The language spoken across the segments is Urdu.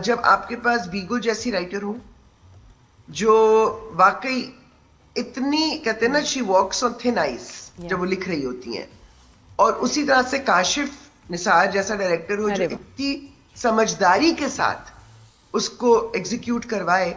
جب آپ کے پاس بیگل جیسی رائٹر ہو جو واقعی اتنی کہتے ہیں نا شی واکس آن تھن آئس جب وہ لکھ رہی ہوتی ہیں, اور اسی طرح سے کاشف نثار جیسا ڈائریکٹر ہو جو اتنی سمجھداری کے ساتھ اس کو ایگزیکیوٹ کروائے,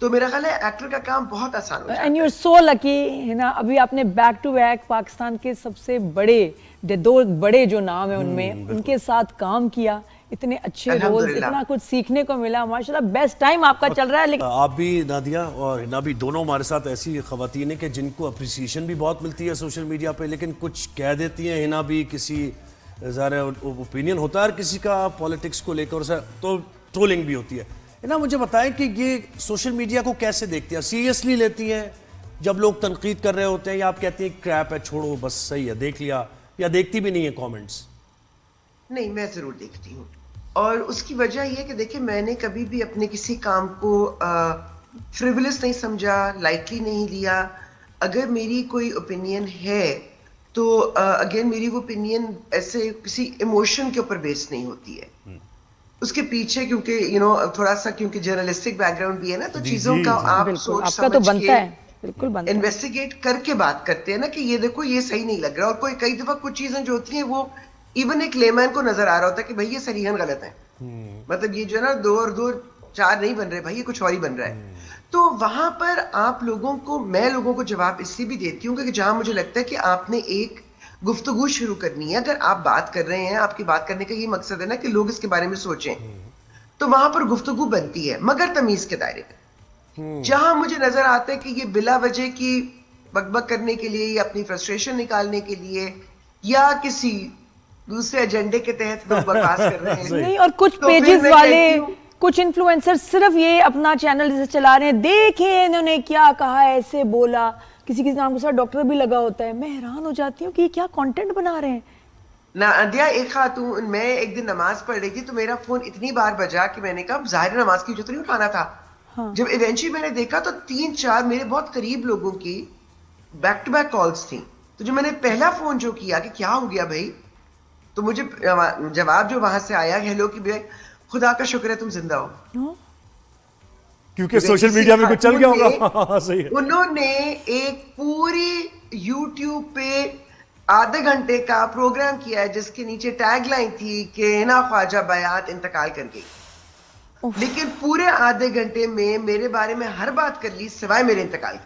تو میرا خیال ہے ایکٹر کا کام بہت آسان ہو جاتا ہے. اینڈ یو آر سو لکی ہے نا. ابھی آپ نے بیک ٹو بیک پاکستان کے سب سے بڑے دو بڑے جو نام ہیں ان میں ان کے ساتھ کام کیا, اتنے اچھے رولز, اتنا کچھ سیکھنے کو ملا, ماشاءاللہ بیسٹ ٹائم آپ کا چل رہا ہے. لیکن آپ بھی نادیہ اور ہنا بھی دونوں ہمارے ساتھ ایسی خواتین ہیں کہ جن کو اپریسیشن بھی بہت ملتی ہے سوشل میڈیا پہ, لیکن کچھ کہہ دیتی ہیں. ہنا بھی کسی ظاہر اوپینین ہوتا ہے کسی کا پالیٹکس کو لے کر, تو ٹرولنگ بھی ہوتی ہے. ہنا مجھے بتائیں کہ یہ سوشل میڈیا کو کیسے دیکھتی ہیں, سیریسلی لیتی ہیں جب لوگ تنقید کر رہے ہوتے ہیں, یا آپ کہتی ہیں کریپ ہے چھوڑو بس صحیح ہے دیکھ لیا, یا دیکھتی بھی نہیں ہے کامنٹس؟ نہیں, میں ضرور دیکھتی ہوں, اور اس کی وجہ یہ کہ دیکھیں میں نے کبھی بھی اپنے کسی کام کو فریولس نہیں سمجھا, لائٹلی نہیں لیا. اگر میری کوئی اوپینین ہے تو اگین میری وہ اوپینین ایسے کسی ایموشن کے اوپر بیس نہیں ہوتی ہے. اس کے پیچھے کیونکہ تھوڑا سا کیونکہ جرنلسٹک بیک گراؤنڈ بھی ہے نا, تو چیزوں کا آپ سوچ سمجھ کے انویسٹیگیٹ کر کے بات کرتے ہیں نا کہ یہ دیکھو یہ صحیح نہیں لگ رہا. اور کوئی کئی دفعہ کچھ چیزیں جو ہوتی ہیں وہ ایون ایک لیمین کو نظر آ رہا ہوتا ہے کہ بھائی یہ صریحاً غلط ہے, مطلب یہ جو ہے نا 2 اور 2 4 نہیں بن رہے بھائی, یہ کچھ اور ہی بن رہا ہے. تو وہاں پر آپ لوگوں کو, میں لوگوں کو جواب اس لیے بھی دیتی ہوں کہ جہاں مجھے لگتا ہے کہ آپ نے ایک گفتگو شروع کرنی ہے, اگر آپ بات کر رہے ہیں, آپ کی بات کرنے کا یہ مقصد ہے نا کہ لوگ اس کے بارے میں سوچیں, تو وہاں پر گفتگو بنتی ہے مگر تمیز کے دائرے میں. جہاں مجھے نظر آتا ہے کہ یہ بلا وجہ کی بک کرنے کے لیے یا اپنی فرسٹریشن نکالنے کے لیے یا کسی دوسرے ایجنڈے کے تحت لوگ بکواس کر رہے ہیں, نہیں, اور کچھ پیجز والے, کچھ انفلوئنسر صرف یہ اپنا چینل جیسے چلا رہے ہیں, دیکھیں انہوں نے کیا کہا, ایسے بولا, کسی کسی نام کے ساتھ ڈاکٹر بھی لگا ہوتا ہے. میں حیران ہو جاتی ہوں کہ یہ کیا کانٹینٹ بنا رہے ہیں. نادیہ ایک خاتون, میں ایک دن نماز پڑھ رہی تھی تو میرا فون اتنی بار بجا کہ میں نے کہا ظاہر نماز کی جو تو نہیں اٹھانا تھا. جب ایونچولی میں نے دیکھا تو 3-4 میرے بہت قریب لوگوں کی بیک ٹو بیک کالز تھیں. تو جو میں نے پہلا فون جو کیا کہ کیا ہو گیا بھائی, تو مجھے جواب جو وہاں سے آیا ہیلو کی بھائی خدا کا شکر ہے تم زندہ ہو, کیونکہ سوشل میڈیا میں کچھ چل گیا ہوگا. صحیح ہے. انہوں نے ایک پوری یوٹیوب پہ آدھے گھنٹے کا پروگرام کیا ہے جس کے نیچے ٹیگ لائن تھی کہ ہنا خواجہ بیات انتقال کر گئی, لیکن پورے آدھے گھنٹے میں میرے بارے میں ہر بات کر لی سوائے میرے انتقال.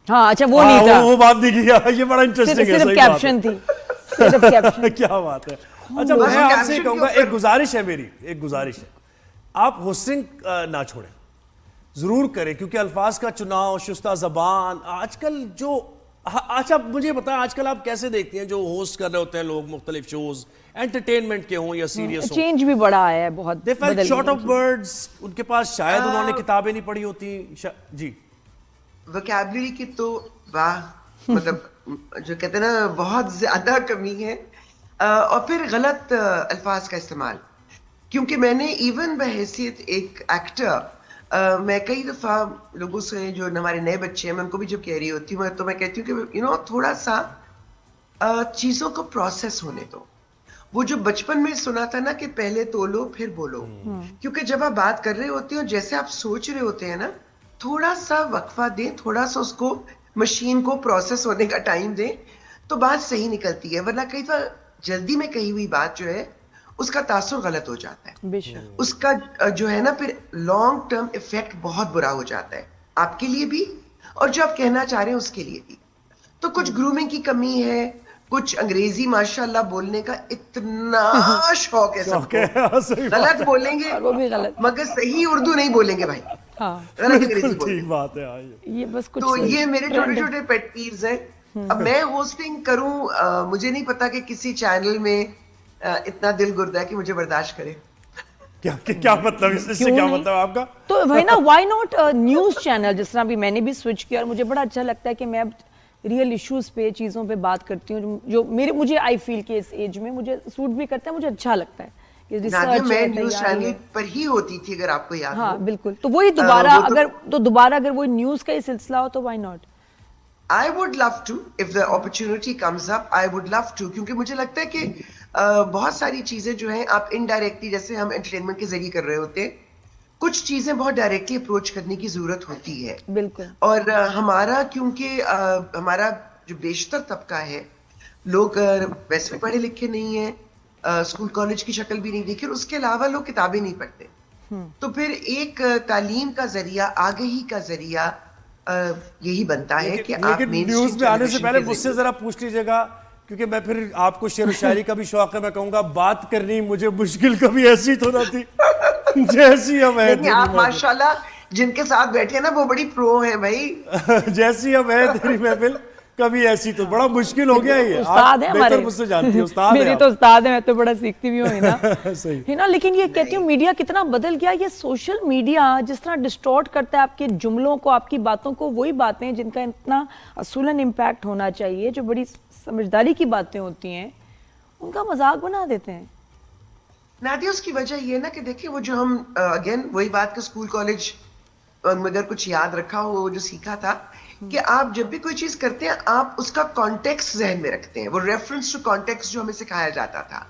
ہاں اچھا وہ نہیں تھا, وہ بات نہیں کیا, یہ بڑا انٹرسٹنگ ہے. صرف کیپشن تھی, کیا بات ہے. اچھا میں آپ سے کہوں گا, ایک گزارش ہے میری, ایک گزارش ہے, آپ ہوسٹنگ نہ چھوڑیں, ضرور کریں, کیونکہ الفاظ کا چناؤ, شستہ زبان آج کل جو, اچھا مجھے بتائیں آج کل آپ کیسے دیکھتے ہیں جو ہوسٹ کر رہے ہوتے ہیں لوگ مختلف شوز, انٹرٹینمنٹ کے ہوں یا سیریس ہوں, چینج بھی بڑا آیا ہے بہت, they felt short of words, ان کے پاس شاید انہوں نے کتابیں نہیں پڑھی ہوتی. جی وکیبلری کی تو واہ, مطلب جو کہتے ہیں نا بہت زیادہ کمی ہے, اور پھر غلط الفاظ کا استعمال. کیونکہ میں نے ایون بحیثیت ایک ایکٹر میں کئی دفعہ لوگوں سے, جو ہمارے نئے بچے ہیں, میں ان کو بھی جب کہہ رہی ہوتی ہوں تو میں کہتی ہوں کہ تھوڑا سا چیزوں کو پروسیس ہونے دو. وہ جو بچپن میں سنا تھا نا کہ پہلے تولو پھر بولو, کیونکہ جب آپ بات کر رہے ہوتے ہیں جیسے آپ سوچ رہے ہوتے ہیں نا, تھوڑا سا وقفہ دیں, تھوڑا سا اس کو مشین کو پروسیس ہونے کا ٹائم دیں, تو بات صحیح نکلتی ہے. ورنہ کئی دفعہ جلدی میں کہی ہوئی بات جو ہے اس کا تاثر غلط ہو جاتا ہے, اس کا جو ہے نا پھر لانگ ٹرم ایفیکٹ بہت برا ہو جاتا ہے آپ کے لیے بھی اور جو آپ کہنا چاہ رہے ہیں اس کے لیے بھی. تو کچھ گرومنگ کی کمی ہے, کچھ انگریزی ماشاءاللہ بولنے کا اتنا شوق ہے سب کو, غلط بولیں گے مگر صحیح اردو نہیں بولیں گے بھائی, غلط انگریزی بولیں گے. تو یہ میرے چھوٹے چھوٹے پیٹ پیوز ہیں. اب میں ہوسٹنگ کروں, مجھے نہیں پتا کہ کسی چینل میں اتنا دل گردا ہے کہ مجھے برداشت کرے. کیا مطلب, اس سے کیا مطلب آپ کا؟ تو وہی نا, وائی ناٹ نیوز چینل, جس طرح بھی میں نے بھی سوئچ کیا, اور مجھے بڑا اچھا لگتا ہے کہ میں اب ریئل ایشوز پہ, چیزوں پہ بات کرتی ہوں جو مجھے آئی فیل کہ اس ایج میں مجھے سوٹ بھی کرتا ہے, مجھے اچھا لگتا ہے. میں نیوز چینل پر ہی ہوتی تھی اگر آپ کو یاد ہو. ہاں بالکل, تو وہی دوبارہ اگر وہی نیوز کا ہی سلسلہ ہو تو why not. I would love to, if the opportunity comes up, I would love to, کیونکہ مجھے لگتا ہے کہ بہت ساری چیزیں جو ہیں آپ انڈائریکٹلی جیسے ہم انٹرٹینمنٹ کے ذریعے کر رہے ہوتے ہیں, کچھ چیزیں بہت ڈائریکٹلی اپروچ کرنے کی ضرورت ہوتی ہے. بالکل. اور ہمارا کیونکہ ہمارا جو بیشتر طبقہ ہے, لوگ ویسے پڑھے لکھے نہیں ہیں, اسکول کالج کی شکل بھی نہیں دیکھی, اور اس کے علاوہ لوگ کتابیں نہیں پڑھتے, تو پھر ایک تعلیم کا ذریعہ, آگہی کا ذریعہ یہی بنتا ہے کہ آپ لیکن نیوز میں آنے سے پہلے مجھ سے ذرا پوچھ لیجئے گا, کیونکہ میں پھر آپ کو شعر و شاعری کا بھی شوق ہے, میں کہوں گا بات کرنی مجھے مشکل کبھی ایسی تو نہ تھی جیسی ہم ہے. آپ ماشاءاللہ جن کے ساتھ بیٹھے ہیں نا وہ بڑی پرو ہیں بھائی, جیسی ہم ہے تیری محفل کبھی ایسی, تو بڑا مشکل ہو گیا یہ. استاد ہے ہمارے, مجھ سے جانتی ہیں استاد میری تو استاد ہے, میں تو بڑا سیکھتی بھی ہوں صحیح. لیکن یہ کہتی ہوں میڈیا کتنا بدل گیا, یہ سوشل میڈیا جس طرح ڈسٹورٹ کرتا ہے آپ کے جملوں کو, آپ کی باتوں کو, وہی باتیں جن کا اتنا اصولاً امپیکٹ ہونا چاہیے, جو بڑی سمجھداری کی باتیں ہوتی ہیں, ان کا مذاق بنا دیتے ہیں. نادیا اس کی وجہ یہ نا کہ دیکھیں وہ جو ہم اگین وہی بات کہ اسکول کالج مگر کچھ یاد رکھا ہو, جو سیکھا تھا کہ آپ جب بھی کوئی چیز کرتے ہیں آپ اس کا کانٹیکس ذہن میں رکھتے ہیں, وہ ریفرنس ٹو کانٹیکس جو ہمیں سکھایا جاتا تھا.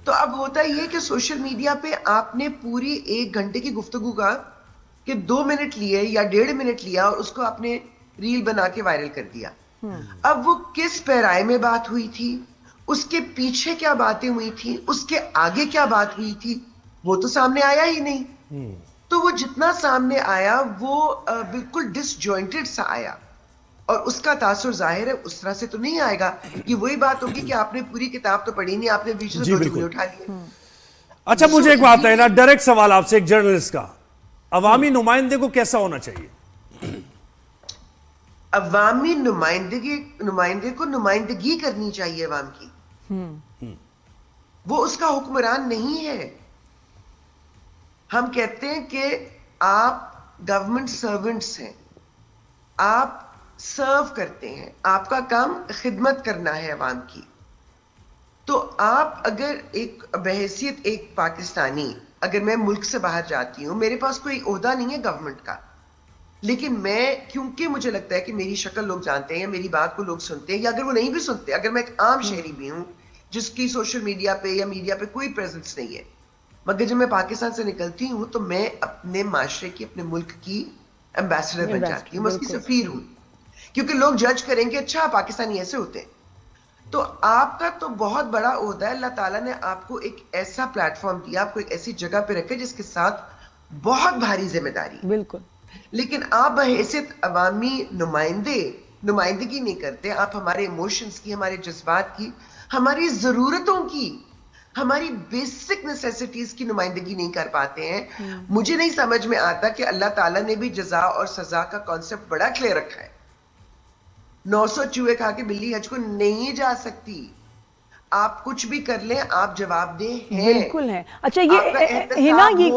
تو اب ہوتا یہ کہ سوشل میڈیا پہ آپ نے پوری 1 گھنٹے کی گفتگو کا کہ 2 منٹ لیے یا 1.5 منٹ لیا اور اس کو آپ نے ریل بنا کے وائرل کر دیا. اب وہ کس پیرائے میں بات ہوئی تھی, اس کے پیچھے کیا باتیں ہوئی تھی, اس کے آگے کیا بات ہوئی تھی, وہ تو سامنے آیا ہی نہیں. تو وہ جتنا سامنے آیا وہ بالکل ڈس جوائنٹڈ سا آیا, اور اس کا تاثر ظاہر ہے اس طرح سے تو نہیں آئے گا. یہ وہی بات ہوگی کہ آپ نے پوری کتاب تو پڑھی نہیں, آپ نے بیچ سے 2 جملے اٹھا لیے. اچھا مجھے ایک بات ہے نا, ڈائریکٹ سوال آپ سے ایک جرنلسٹ کا, عوامی نمائندے کو کیسا ہونا چاہیے؟ عوامی نمائندے کو نمائندگی کرنی چاہیے عوام کی, وہ اس کا حکمران نہیں ہے. ہم کہتے ہیں کہ آپ گورنمنٹ سرونٹس ہیں, آپ سرو کرتے ہیں, آپ کا کام خدمت کرنا ہے عوام کی. تو آپ اگر ایک بحیثیت ایک پاکستانی, اگر میں ملک سے باہر جاتی ہوں, میرے پاس کوئی عہدہ نہیں ہے گورنمنٹ کا, لیکن میں کیونکہ مجھے لگتا ہے کہ میری شکل لوگ جانتے ہیں, میری بات کو لوگ سنتے ہیں, یا اگر وہ نہیں بھی سنتے, اگر میں ایک عام شہری بھی ہوں جس کی سوشل میڈیا پہ یا میڈیا پہ کوئی پریزنس نہیں ہے, مگر جب میں پاکستان سے نکلتی ہوں تو میں اپنے معاشرے کی, اپنے ملک کی ایمبیسڈر بن جاتی ہوں, میں اس کی سفیر ہوں, کیونکہ لوگ جج کریں گے اچھا پاکستانی ایسے ہوتے ہیں. تو آپ کا تو بہت بڑا عہدہ ہے, اللہ تعالیٰ نے آپ کو ایک ایسا پلیٹ فارم دیا, آپ کو ایک ایسی جگہ پہ رکھے جس کے ساتھ بہت بھاری ذمہ داری. بالکل. لیکن آپ بحیثیت عوامی نمائندگی نہیں کرتے, آپ ہمارے ایموشنز کی, ہمارے جذبات کی, ہماری ضرورتوں کی, ہماری بیسک نیسیسٹیز کی نمائندگی نہیں کر پاتے ہیں. مجھے نہیں سمجھ میں آتا کہ اللہ تعالیٰ نے بھی جزا اور سزا کا کانسیپٹ بڑا کلیئر رکھا ہے. 900 چوہے کھا کے بلی حج کو نہیں جا سکتی, آپ کچھ بھی کر لیں آپ جواب دیں ہیں. بالکل ہے. اچھا یہ ہنا, یہ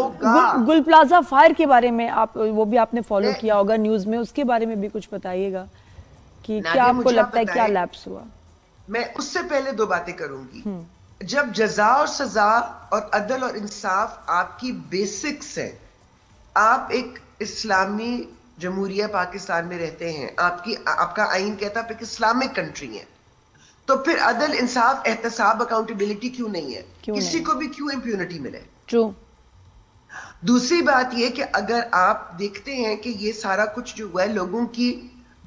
گل پلازا فائر کے بارے میں آپ وہ بھی آپ نے فالو کیا ہوگا نیوز میں, اس کے بارے میں بھی کچھ بتائیے گا کہ کیا آپ کو لگتا ہے کیا لیپس ہوا؟ میں اس سے پہلے 2 باتیں کروں گی. جب جزا اور سزا اور عدل اور انصاف آپ کی بیسکس ہیں, آپ ایک اسلامی جمہوریہ پاکستان میں رہتے ہیں, آپ کا آئین کہتا ہے آپ ایک اسلامک کنٹری ہیں, تو پھر عدل, انصاف, احتساب, اکاؤنٹیبلٹی کیوں نہیں ہے؟ کسی کو بھی کیوں امپیونٹی ملے؟ دوسری بات یہ کہ اگر آپ دیکھتے ہیں کہ یہ سارا کچھ جو ہوا ہے,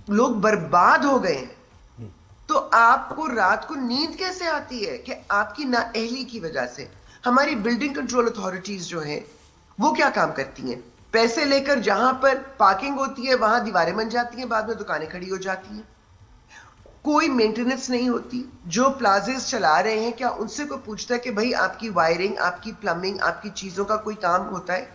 لوگ برباد ہو گئے ہیں, تو آپ کو رات کو نیند کیسے آتی ہے کہ آپ کی نااہلی کی وجہ سے. ہماری بلڈنگ کنٹرول اتھارٹیز جو ہیں وہ کیا کام کرتی ہیں, پیسے لے کر جہاں پر پارکنگ ہوتی ہے وہاں دیواریں بن جاتی ہیں, بعد میں دکانیں کھڑی ہو جاتی ہیں, کوئی مینٹیننس نہیں ہوتی. جو پلازز چلا رہے ہیں کیا ان سے کوئی پوچھتا ہے کہ بھائی آپ کی وائرنگ, آپ کی پلمبنگ, آپ کی چیزوں کا کوئی کام ہوتا ہے؟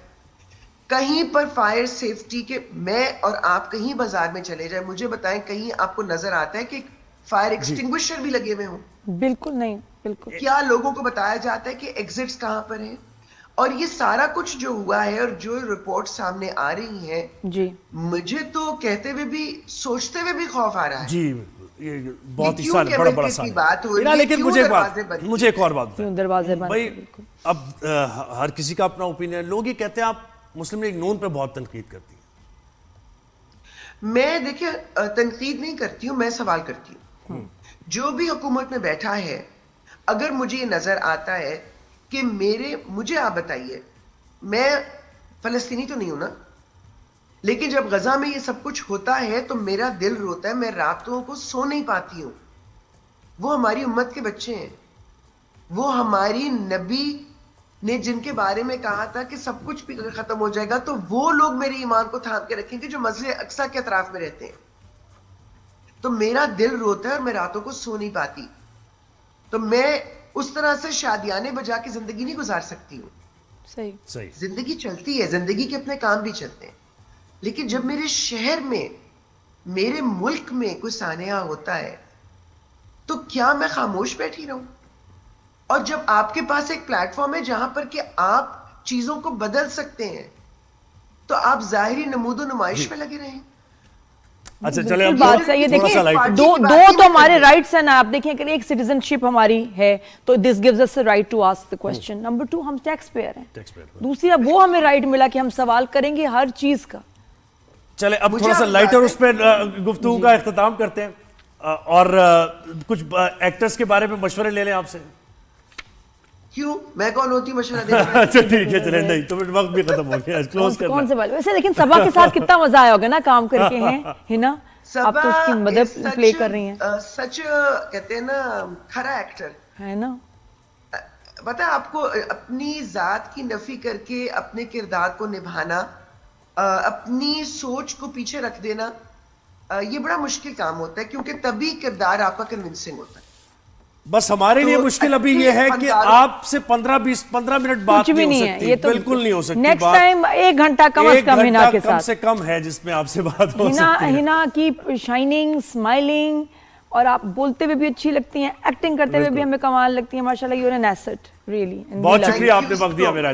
کہیں پر فائر سیفٹی کے, میں اور آپ کہیں بازار میں چلے جائیں, مجھے بتائیں کہیں آپ کو نظر آتا ہے کہ فائر ایکسٹنگوشر بھی لگے ہوئے ہوں؟ بالکل نہیں. بالکل. کیا لوگوں کو بتایا جاتا ہے کہ ایگزٹس کہاں پر ہیں؟ اور یہ سارا کچھ جو ہوا ہے اور جو رپورٹ سامنے آ رہی ہیں, جی مجھے تو کہتے ہوئے بھی, سوچتے ہوئے بھی خوف آ رہا ہے. جی یہ بہت ہی بڑا سوال ہے. لیکن مجھے ایک اور بات بتائیں بھائی, اب ہر کسی کا اپنا اوپینین, لوگ یہ کہتے ہیں آپ مسلم لیگ نون پہ بہت تنقید کرتی ہیں. میں دیکھیں تنقید نہیں کرتی ہوں, میں سوال کرتی ہوں. جو بھی حکومت میں بیٹھا ہے اگر مجھے یہ نظر آتا ہے کہ مجھے آپ بتائیے، میں فلسطینی تو نہیں ہوں نا، لیکن جب غزہ میں یہ سب کچھ ہوتا ہے تو میرا دل روتا ہے، میں راتوں کو سو نہیں پاتی ہوں. وہ ہماری امت کے بچے ہیں، وہ ہماری نبی نے جن کے بارے میں کہا تھا کہ سب کچھ بھی ختم ہو جائے گا تو وہ لوگ میرے ایمان کو تھام کے رکھیں گے جو مسجد اقصیٰ کے اطراف میں رہتے ہیں. تو میرا دل روتا ہے اور میں راتوں کو سو نہیں پاتی. تو میں اس طرح سے شادیانے بجا کے زندگی نہیں گزار سکتی ہوں. صحیح. زندگی چلتی ہے، زندگی کے اپنے کام بھی چلتے ہیں، لیکن جب میرے شہر میں، میرے ملک میں کوئی سانحہ ہوتا ہے تو کیا میں خاموش بیٹھی رہوں؟ اور جب آپ کے پاس ایک پلیٹ فارم ہے جہاں پر کہ آپ چیزوں کو بدل سکتے ہیں تو آپ ظاہری نمود و نمائش میں لگے رہیں. اچھا چلے بات صحیح ہے. دیکھیں دو تو ہمارے رائٹس ہیں نا. آپ دیکھیں کہ ایک سٹیزن شپ ہماری ہے تو this gives us right to ask the question. Number 2 ہم ٹیکس پیئر ہیں. دوسری وہ ہمیں رائٹ ملا کہ ہم سوال کریں گے ہر چیز کا. چلے اب تھوڑا سا لائٹر اس پہ گفتگو کا اختتام کرتے ہیں اور کچھ ایکٹرز کے بارے میں مشورے لے لیں آپ سے. کیوں؟ میں کون ہوتی ہوں مشورہ دینے؟ اچھا ٹھیک ہے چلیں. نہیں تو وقت بھی ختم ہو گیا. کون سے بات ویسے. لیکن صبا کے ساتھ کتنا مزہ آیا ہوگا نا کام کر کے ہیں ہنا. آپ تو اس کی مدد پلے کر رہی ہیں. سچ کہتے ہیں نا کھرا ایکٹر ہے نا. پتہ ہے آپ کو اپنی ذات کی نفی کر کے اپنے کردار کو نبھانا، اپنی سوچ کو پیچھے رکھ دینا، یہ بڑا مشکل کام ہوتا ہے کیونکہ تبھی کردار آپ کا کنونسنگ ہوتا ہے. بس ہمارے لیے مشکل ابھی یہ ہے کہ آپ سے 15 منٹ بات نہیں ہو سکتی. بالکل نہیں ہو سکتی. نیکسٹ ٹائم 1 گھنٹہ کم از کم ہنا کے ساتھ کم سے کم ہے جس میں آپ سے بات ہو سکتی ہے. ہنا کی شائننگ، اسمائلنگ، اور آپ بولتے ہوئے بھی اچھی لگتی ہیں، ایکٹنگ کرتے ہوئے بھی ہمیں کمال لگتی ہیں. ماشاءاللہ you are an asset really. بہت شکریہ آپ نے وقت دیا میرا.